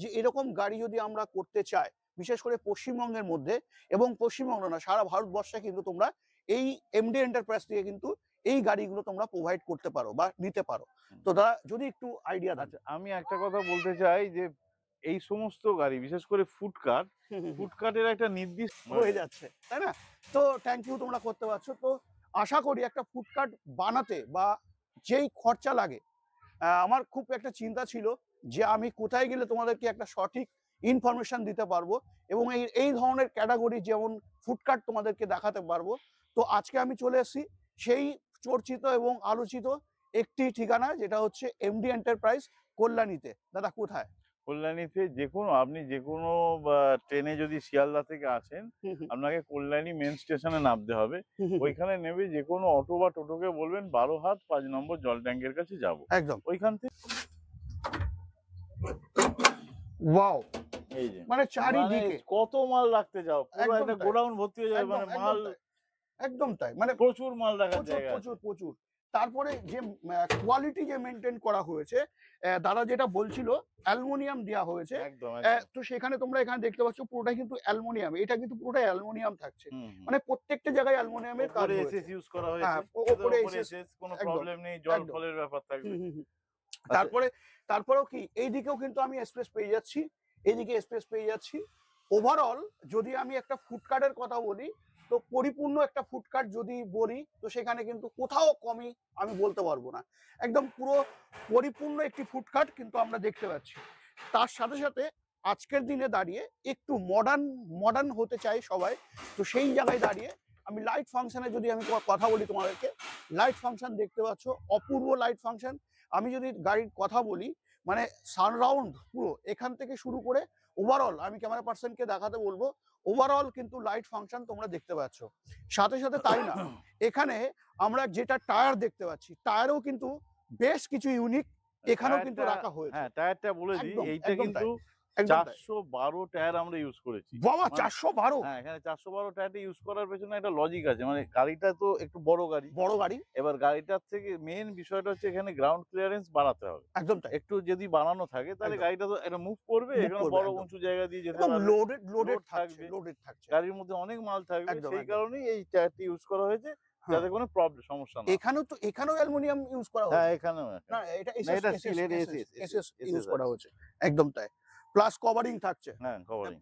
যে এরকম গাড়ি যদি আমরা করতে চাই, বিশেষ করে পশ্চিমবঙ্গের মধ্যে, এবং পশ্চিমবঙ্গ না সারা ভারতবর্ষে কিন্তু তোমরা এই এমডি এন্টারপ্রাইজ থেকে কিন্তু এই গাড়িগুলো তোমরা প্রোভাইড করতে পারো বা নিতে পারো। তো দাদা যদি একটু আইডিয়া দেন। আচ্ছা, আমি একটা কথা বলতে চাই যে এই সমস্ত গাড়ি বিশেষ করে ফুডকার্টের একটা নির্দিষ্ট হয়ে যাচ্ছে, তাই না? তো থ্যাংক ইউ, তোমরা করতে পারছো। তো আশা করি একটা ফুডকার্ট বানাতে বা যেই খরচা লাগে, আমার খুব একটা চিন্তা ছিল যে আমি কোথায় গেলে তোমাদেরকে একটা সঠিক ইনফরমেশন দিতে পারবো এবং এই ধরনের ক্যাটাগরি যেমন ফুডকার্ট তোমাদেরকে দেখাতে পারবো। তো আজকে আমি চলে এসেছি সেই চর্চিত এবং আলোচিত একটি ঠিকানা, যেটা হচ্ছে এমডি এন্টারপ্রাইজ, কল্যাণীতে। দাদা কোথায়? কল্যাণীতে আপনি যে কোনো ট্রেনে যদি শিয়ালদা থেকে আসেন, আপনাকে কল্যাণী মেন স্টেশনে নামতে হবে। ওইখানে নেমে যে কোনো অটো বা টোটোকে বলবেন 12 হাত 5 নম্বর জল ট্যাঙ্কের কাছে যাবো। একদম ওইখান থেকে ওয়াও, এই যে মানে চারিদিকে কত মাল রাখতে যাও, পুরো একদম একটা তাই। গোডাউন ভর্তি হয়ে যাবে, মানে মাল একদম তাই, মানে প্রচুর মাল রাখার প্রচুর জায়গা আছে। প্রচুর প্রচুর। তারপরে যে কোয়ালিটি যে মেনটেন করা হয়েছে, দাদা যেটা বলছিল অ্যালুমিনিয়াম দেওয়া হয়েছে। একদম তো সেখানে তোমরা এখানে দেখতে পাচ্ছ পুরোটাই কিন্তু অ্যালুমিনিয়াম, এটা কিন্তু পুরোটাই অ্যালুমিনিয়াম থাকছে, হুম। মানে প্রত্যেকটা জায়গায় অ্যালুমিনিয়ামের কাজ উপরে হয়েছে। এসএস ইউজ করা হ্যাঁ, হয়েছে, ওপরে এসএস কোনো একদম প্রবলেম নেই, জল একদম। ফলের ব্যাপার থাকবে। তারপরে তারপরেও কি এইদিকেও কিন্তু আমি স্পেস পেয়ে যাচ্ছি, এইদিকে স্পেস পেয়ে যাচ্ছি। ওভারঅল যদি আমি একটা ফুডকার্টের কথা বলি, তো পরিপূর্ণ একটা ফুডকার্ট যদি বলি, তো সেখানে কিন্তু কোথাও কমই আমি বলতে পারবো না। একদম পুরো পরিপূর্ণ একটি ফুডকার্ট কিন্তু আমরা দেখতে পাচ্ছি। তার সাথে সাথে আজকের দিনে দাঁড়িয়ে একটু মডার্ন হতে চাই সবাই, তো সেই জায়গায় দাঁড়িয়ে আমি লাইট ফাংশনে যদি আমি কথা বলি তোমাদেরকে, লাইট ফাংশন দেখতে পাচ্ছ, অপূর্ব লাইট ফাংশন। আমি যদি গাড়ির কথা বলি, মানে সানরাউন্ড পুরো এখান থেকে শুরু করে ওভারঅল, আমি ক্যামেরা পার্সনকে দেখাতে বলবো, ওভারঅল কিন্তু লাইট ফাংশন তোমরা দেখতে পাচ্ছ। সাথে সাথে তাই না, এখানে আমরা যেটা টায়ার দেখতে পাচ্ছি, টায়ারও কিন্তু বেশ কিছু ইউনিক এখানেও কিন্তু রাখা হয়েছে। হ্যাঁ, টায়ারটা বলে দিই, এইটা কিন্তু 412 টায়ার আমরা ইউজ করেছি। বাবা 412! হ্যাঁ, এখানে 412 টায়ারটা ইউজ করার পেছনে একটা লজিক আছে। মানে গাড়িটা তো একটু বড় গাড়ি। এবার গাড়িটার থেকে মেইন বিষয়টা হচ্ছে এখানে গ্রাউন্ড ক্লিয়ারেন্স বাড়াতে হবে। একদম তাই। একটু যদি বাড়ানো থাকে তাহলে গাড়িটা তো এটা মুভ করবে, এখানে বড় উঁচু জায়গা দিয়ে যেতে পারবে। লোডেড থাকছে। গাড়ির মধ্যে অনেক মাল থাকবে, সেই কারণেই এই টায়ারটি ইউজ করা হয়েছে, যাতে কোনো সমস্যা না। এখানেও অ্যালুমিনিয়াম ইউজ করা হয়েছে। হ্যাঁ, এখানেও না, এটা এটা স্টিলের এসএস ইউজ করা হয়েছে। একদম তাই। প্লাস কভারিং থাকছে। হ্যাঁ, কভারিং।